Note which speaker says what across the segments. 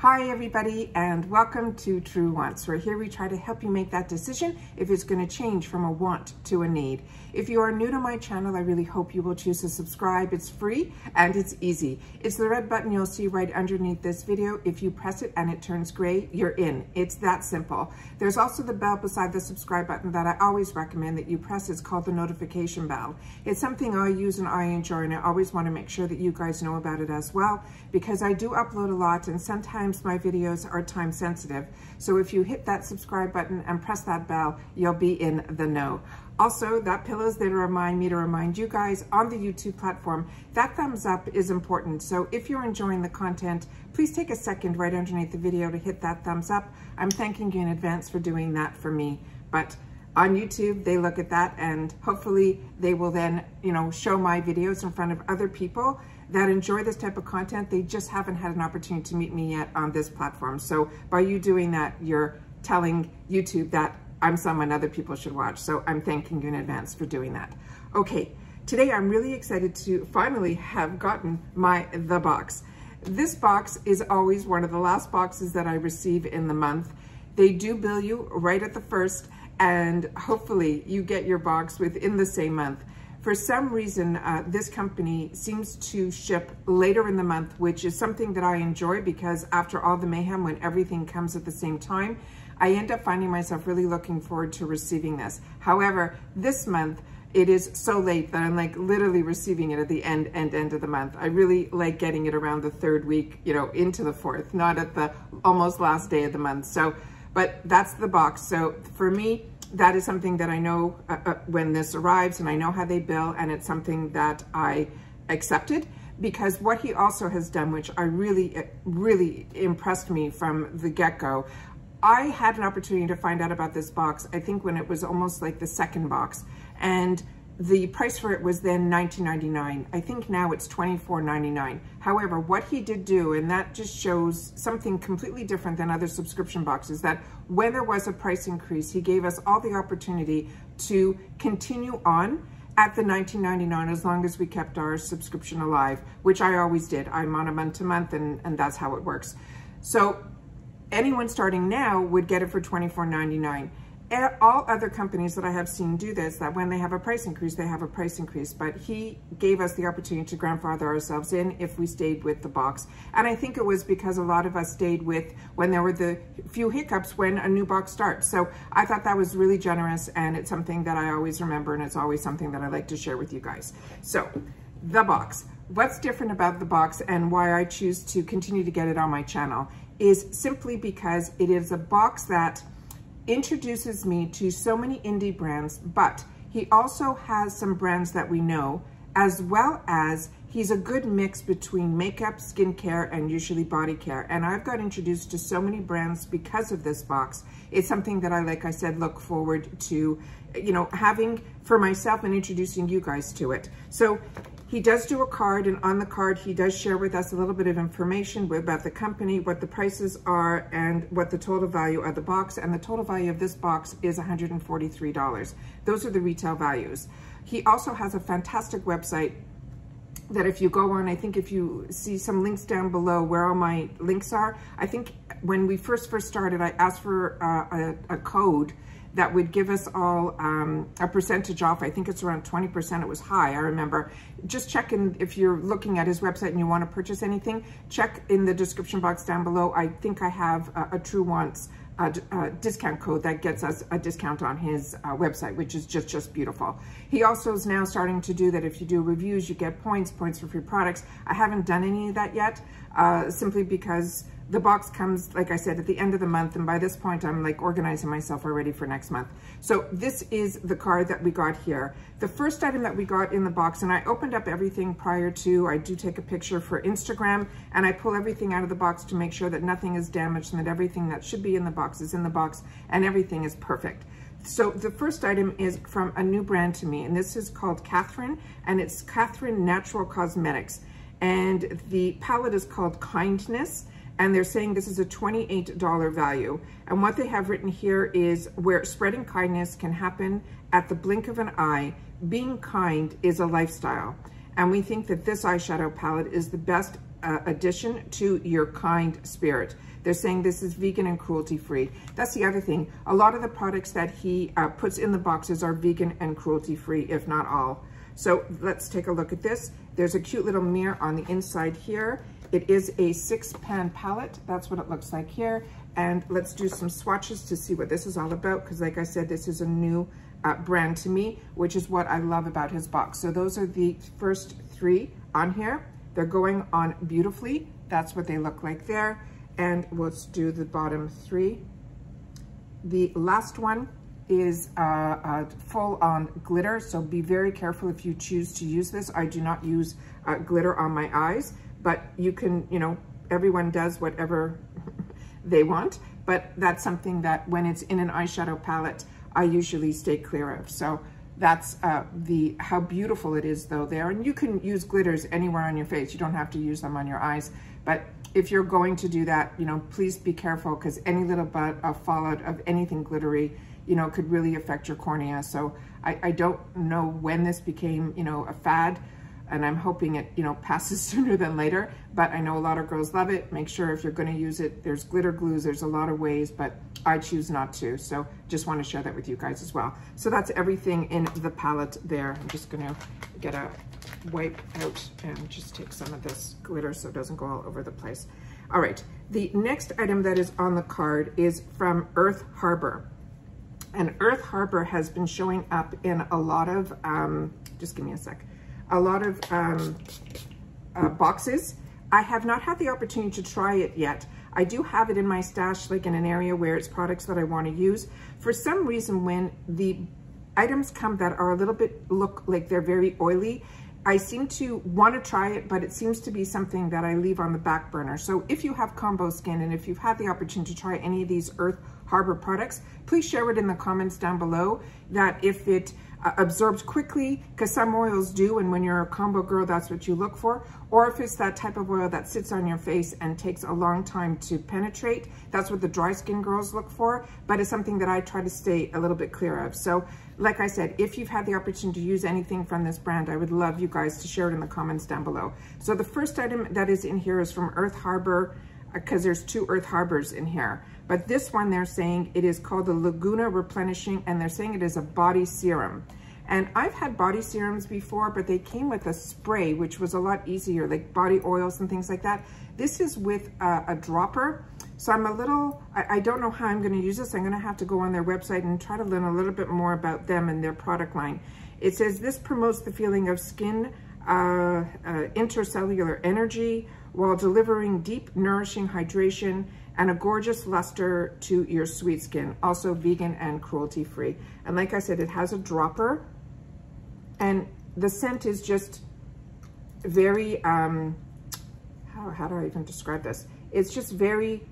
Speaker 1: Hi everybody, and welcome to True Wants, where here we try to help you make that decision if it's going to change from a want to a need. If you are new to my channel, I really hope you will choose to subscribe. It's free and it's easy. It's the red button you'll see right underneath this video. If you press it and it turns gray, you're in. It's that simple. There's also the bell beside the subscribe button that I always recommend that you press. It's called the notification bell. It's something I use and I enjoy, and I always want to make sure that you guys know about it as well, because I do upload a lot and sometimes my videos are time sensitive. So if you hit that subscribe button and press that bell, you'll be in the know. Also, that pillow is there to remind me to remind you guys on the YouTube platform that thumbs up is important. So if you're enjoying the content, please take a second right underneath the video to hit that thumbs up. I'm thanking you in advance for doing that for me. But on YouTube, they look at that and hopefully they will then, show my videos in front of other people that enjoy this type of content. They just haven't had an opportunity to meet me yet on this platform. So by you doing that, you're telling YouTube that I'm someone other people should watch. So I'm thanking you in advance for doing that. Okay, today I'm really excited to finally have gotten the box. This box is always one of the last boxes that I receive in the month. They do bill you right at the first, and hopefully you get your box within the same month. For some reason, this company seems to ship later in the month, which is something that I enjoy, because after all the mayhem, when everything comes at the same time, I end up finding myself really looking forward to receiving this. However, this month, it is so late that I'm like literally receiving it at the end of the month. I really like getting it around the third week, into the fourth, not at the almost last day of the month. So, but that's the box. So for me, that is something that I know when this arrives, and I know how they bill, and it's something that I accepted, because what he also has done, which I really impressed me from the get-go. I had an opportunity to find out about this box, I think when it was almost like the second box, and the price for it was then $19.99. I think now it's $24.99. However, what he did do, and that just shows something completely different than other subscription boxes, that when there was a price increase, he gave us all the opportunity to continue on at the $19.99 as long as we kept our subscription alive, which I always did. I'm on a month-to-month, and that's how it works. So anyone starting now would get it for $24.99. All other companies that I have seen do this, that when they have a price increase, they have a price increase, but he gave us the opportunity to grandfather ourselves in if we stayed with the box. And I think it was because a lot of us stayed with when there were the few hiccups when a new box starts. So I thought that was really generous, and it's something that I always remember, and it's always something that I like to share with you guys. So the box, what's different about the box and why I choose to continue to get it on my channel is simply because it is a box that introduces me to so many indie brands, but he also has some brands that we know, as well as he's a good mix between makeup, skincare, and usually body care. And I've got introduced to so many brands because of this box. It's something that I, like I said, look forward to, having for myself and introducing you guys to it. So he does do a card, and on the card, he does share with us a little bit of information about the company, what the prices are, and what the total value of the box. And the total value of this box is $143. Those are the retail values. He also has a fantastic website that if you go on, I think if you see some links down below where all my links are, I think when we first started, I asked for a code that would give us all a percentage off. I think it's around 20%. It was high, I remember. Just check in, if you're looking at his website and you want to purchase anything, check in the description box down below. I think I have a True Wants discount code that gets us a discount on his website, which is just beautiful. He also is now starting to do that if you do reviews, you get points for free products. I haven't done any of that yet, simply because the box comes, like I said, at the end of the month, and by this point I'm like organizing myself already for next month. So this is the card that we got here. The first item that we got in the box, and I opened up everything prior to, I do take a picture for Instagram, and I pull everything out of the box to make sure that nothing is damaged and that everything that should be in the box is in the box and everything is perfect. So the first item is from a new brand to me, and this is called Katherine, and it's Katherine Natural Cosmetics. And the palette is called Kindness, and they're saying this is a $28 value. And what they have written here is, where spreading kindness can happen at the blink of an eye, being kind is a lifestyle. And we think that this eyeshadow palette is the best addition to your kind spirit. They're saying this is vegan and cruelty-free. That's the other thing. A lot of the products that he puts in the boxes are vegan and cruelty-free, if not all. So let's take a look at this. There's a cute little mirror on the inside here. It is a 6-pan palette. That's what it looks like here. And let's do some swatches to see what this is all about, because like I said, this is a new brand to me, which is what I love about his box. So those are the first 3 on here. They're going on beautifully. That's what they look like there. And let's do the bottom 3. The last one is full on glitter, so be very careful if you choose to use this. I do not use glitter on my eyes, but you can, you know, everyone does whatever they want, but that's something that when it's in an eyeshadow palette, I usually stay clear of. So that's how beautiful it is though there. And you can use glitters anywhere on your face. You don't have to use them on your eyes, but if you're going to do that, you know, please be careful, because any little bit of fallout of anything glittery, you know, could really affect your cornea. So I don't know when this became, you know, a fad, and I'm hoping it, you know, passes sooner than later, but I know a lot of girls love it. Make sure if you're going to use it, there's glitter glues, there's a lot of ways, but I choose not to. So just want to share that with you guys as well. So that's everything in the palette there. I'm just going to get a wipe out and just take some of this glitter so it doesn't go all over the place. All right, the next item that is on the card is from Earth Harbor. And Earth Harbor has been showing up in a lot of, just give me a sec, a lot of boxes. I have not had the opportunity to try it yet. I do have it in my stash, like in an area where it's products that I want to use. For some reason, when the items come that are a little bit, look like they're very oily, I seem to want to try it, but it seems to be something that I leave on the back burner. So if you have combo skin and if you've had the opportunity to try any of these Earth Harbor products, please share it in the comments down below, that if it absorbs quickly, because some oils do, and when you're a combo girl, that's what you look for, or if it's that type of oil that sits on your face and takes a long time to penetrate, that's what the dry skin girls look for, but it's something that I try to stay a little bit clear of. So like I said, if you've had the opportunity to use anything from this brand, I would love you guys to share it in the comments down below. So the first item that is in here is from Earth Harbor, because there's 2 Earth Harbors in here. But this one, they're saying it is called the Laguna Replenishing, and they're saying it is a body serum. And I've had body serums before, but they came with a spray, which was a lot easier, like body oils and things like that. This is with a dropper. So I'm a little, I don't know how I'm going to use this. I'm going to have to go on their website and try to learn a little bit more about them and their product line. It says this promotes the feeling of skin intercellular energy while delivering deep, nourishing hydration and a gorgeous luster to your sweet skin. Also vegan and cruelty-free. And like I said, it has a dropper, and the scent is just very, how do I even describe this? It's just very,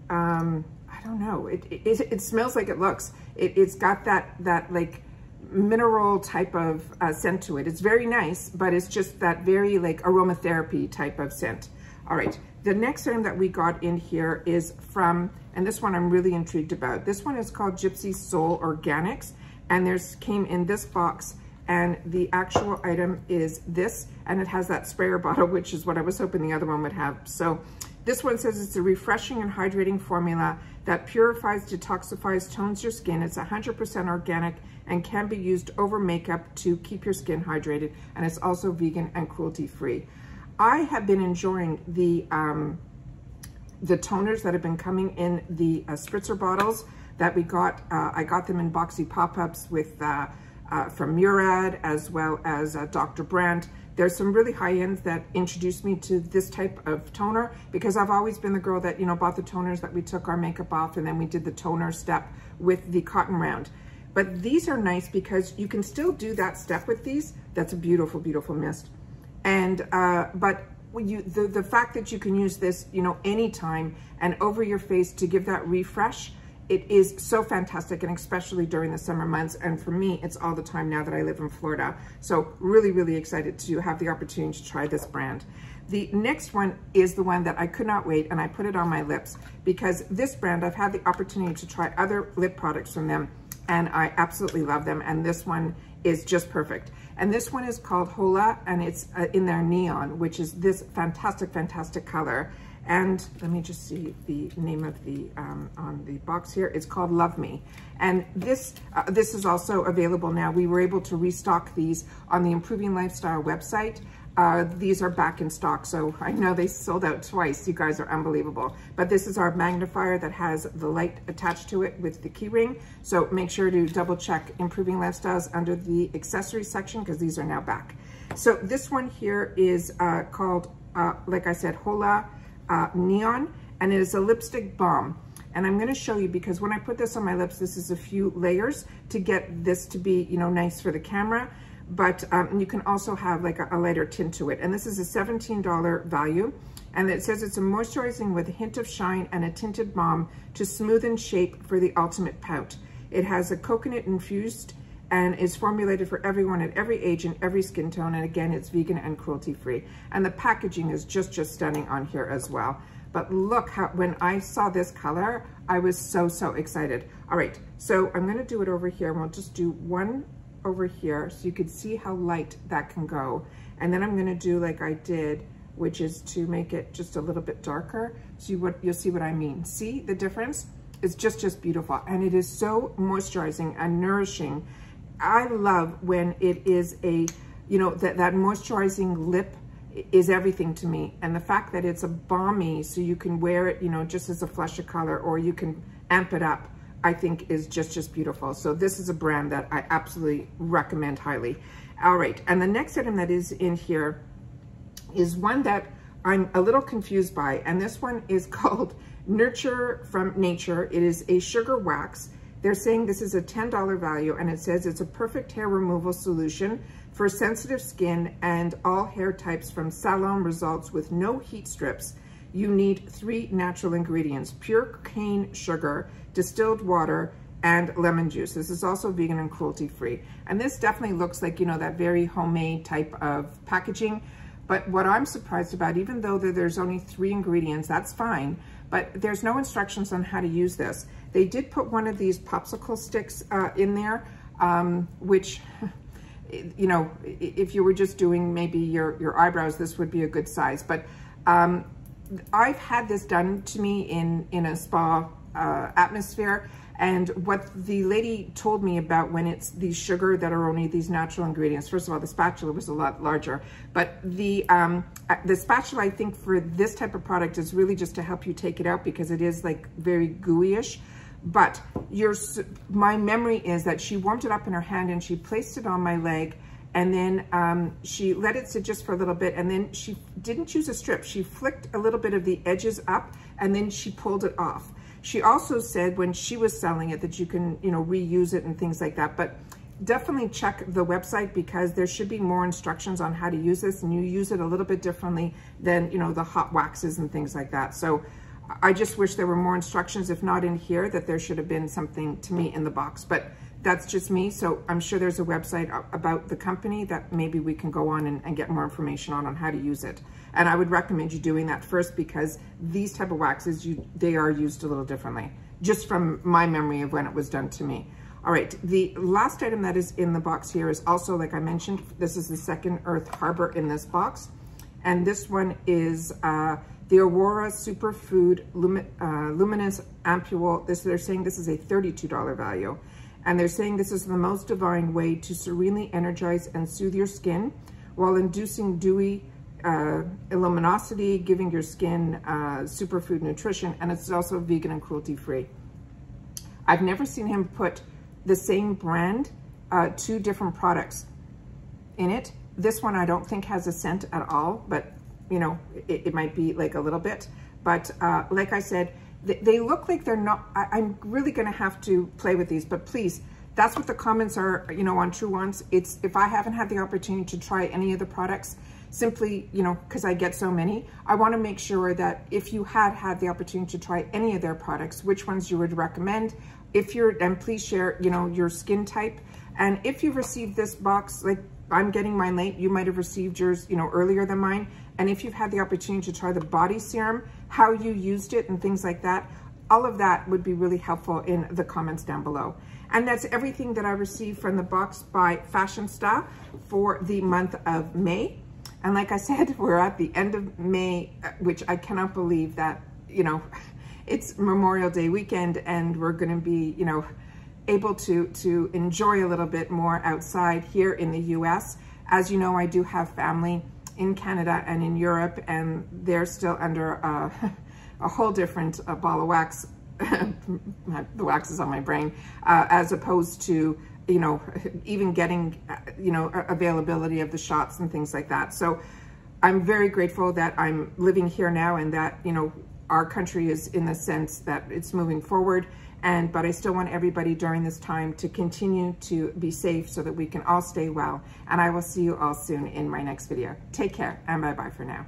Speaker 1: I don't know. It smells like it looks. It's got that like mineral type of scent to it. It's very nice, but it's just that very like aromatherapy type of scent. All right, the next item that we got in here is from, and this one I'm really intrigued about. This one is called Gypsy Soul Organics, and came in this box, and the actual item is this, and it has that sprayer bottle, which is what I was hoping the other one would have. So this one says it's a refreshing and hydrating formula that purifies, detoxifies, tones your skin. It's 100% organic and can be used over makeup to keep your skin hydrated, and it's also vegan and cruelty-free. I have been enjoying the toners that have been coming in the spritzer bottles that we got. I got them in boxy pop-ups with from Murad, as well as Dr. Brandt. There's some really high ends that introduced me to this type of toner, because I've always been the girl that, you know, bought the toners that we took our makeup off and then we did the toner step with the cotton round. But these are nice because you can still do that step with these. That's a beautiful, beautiful mist. And, but the fact that you can use this, you know, anytime and over your face to give that refresh, it is so fantastic, and especially during the summer months. And for me, it's all the time now that I live in Florida. So really, really excited to have the opportunity to try this brand. The next one is the one that I could not wait, and I put it on my lips, because this brand, I've had the opportunity to try other lip products from them, and I absolutely love them. And this one is just perfect. And this one is called Hola, and it's in their neon, which is this fantastic, fantastic color. And let me just see the name of the, on the box here. It's called Love Me. And this is also available now. We were able to restock these on the Improving Lifestyle website. These are back in stock, so I know they sold out twice. You guys are unbelievable. But this is our magnifier that has the light attached to it with the key ring. So make sure to double check Improving Lifestyles under the accessories section, because these are now back. So this one here is called, like I said, Hola Neon, and it is a lipstick balm. And I'm going to show you, because when I put this on my lips, this is a few layers to get this to be, you know, nice for the camera. But you can also have like a lighter tint to it. And this is a $17 value. And it says it's a moisturizing with a hint of shine and a tinted balm to smoothen shape for the ultimate pout. It has a coconut infused and is formulated for everyone at every age and every skin tone. And again, it's vegan and cruelty free. And the packaging is just stunning on here as well. But look how, when I saw this color, I was so excited. All right, so I'm gonna do it over here, and we'll just do one over here so you can see how light that can go. And then I'm gonna do like I did, which is to make it just a little bit darker. So you'll see what I mean. See the difference? It's just beautiful. And it is so moisturizing and nourishing. I love when it is a, you know, that moisturizing lip is everything to me. And the fact that it's a balmy, so you can wear it, you know, just as a flush of color, or you can amp it up, I think is just beautiful. So this is a brand that I absolutely recommend highly. All right, and the next item that is in here is one that I'm a little confused by, and this one is called Nurture from Nature. It is a sugar wax. They're saying this is a $10 value, and it says it's a perfect hair removal solution for sensitive skin and all hair types, from salon results with no heat strips. You need 3 natural ingredients: pure cane sugar, distilled water, and lemon juice. This is also vegan and cruelty free. And this definitely looks like, you know, that very homemade type of packaging. But what I'm surprised about, even though there's only 3 ingredients, that's fine, but there's no instructions on how to use this. They did put one of these popsicle sticks in there, which, you know, if you were just doing maybe your eyebrows, this would be a good size. But I've had this done to me in a spa atmosphere, and what the lady told me about when it's the sugar that are only these natural ingredients, first of all, the spatula was a lot larger, but the spatula, I think, for this type of product is really just to help you take it out, because it is like very gooey-ish. But my memory is that she warmed it up in her hand and she placed it on my leg, and then she let it sit just for a little bit, and then she didn't use a strip. She flicked a little bit of the edges up, and then she pulled it off. She also said when she was selling it that you can, you know, reuse it and things like that. But definitely check the website, because there should be more instructions on how to use this, and you use it a little bit differently than, you know, the hot waxes and things like that. So I just wish there were more instructions, if not in here, that there should have been something to me in the box. But that's just me. So I'm sure there's a website about the company that maybe we can go on and get more information on how to use it. And I would recommend you doing that first, because these type of waxes, they are used a little differently, just from my memory of when it was done to me. All right, the last item that is in the box here is also, like I mentioned, this is the second Earth Harbor in this box. And this one is the Aurora Superfood Luminance Ampoule. They're saying this is a $32 value. And they're saying this is the most divine way to serenely energize and soothe your skin while inducing dewy luminosity, giving your skin superfood nutrition, and it's also vegan and cruelty free. I've never seen him put the same brand, 2 different products in it. This one I don't think has a scent at all, but you know, it might be like a little bit. But like I said, they look like they're not, I'm really gonna have to play with these, but please, that's what the comments are, you know, on True Wants. It's, if I haven't had the opportunity to try any of the products, simply, you know, because I get so many, I wanna make sure that if you had the opportunity to try any of their products, which ones you would recommend. If you're, and please share, you know, your skin type. And if you received this box, like I'm getting mine late, you might have received yours, you know, earlier than mine. And if you've had the opportunity to try the body serum, how you used it and things like that, all of that would be really helpful in the comments down below. And that's everything that I received from the box by Fashionsta for the month of May. And like I said, we're at the end of May, which I cannot believe that, you know, it's Memorial Day weekend and we're going to be, you know, able to enjoy a little bit more outside here in the US. As you know, I do have family in Canada and in Europe, and they're still under a whole different ball of wax. The wax is on my brain, as opposed to, you know, even getting, you know, availability of the shots and things like that. So I'm very grateful that I'm living here now and that, you know, our country is in the sense that it's moving forward. But I still want everybody during this time to continue to be safe so that we can all stay well. And I will see you all soon in my next video. Take care and bye-bye for now.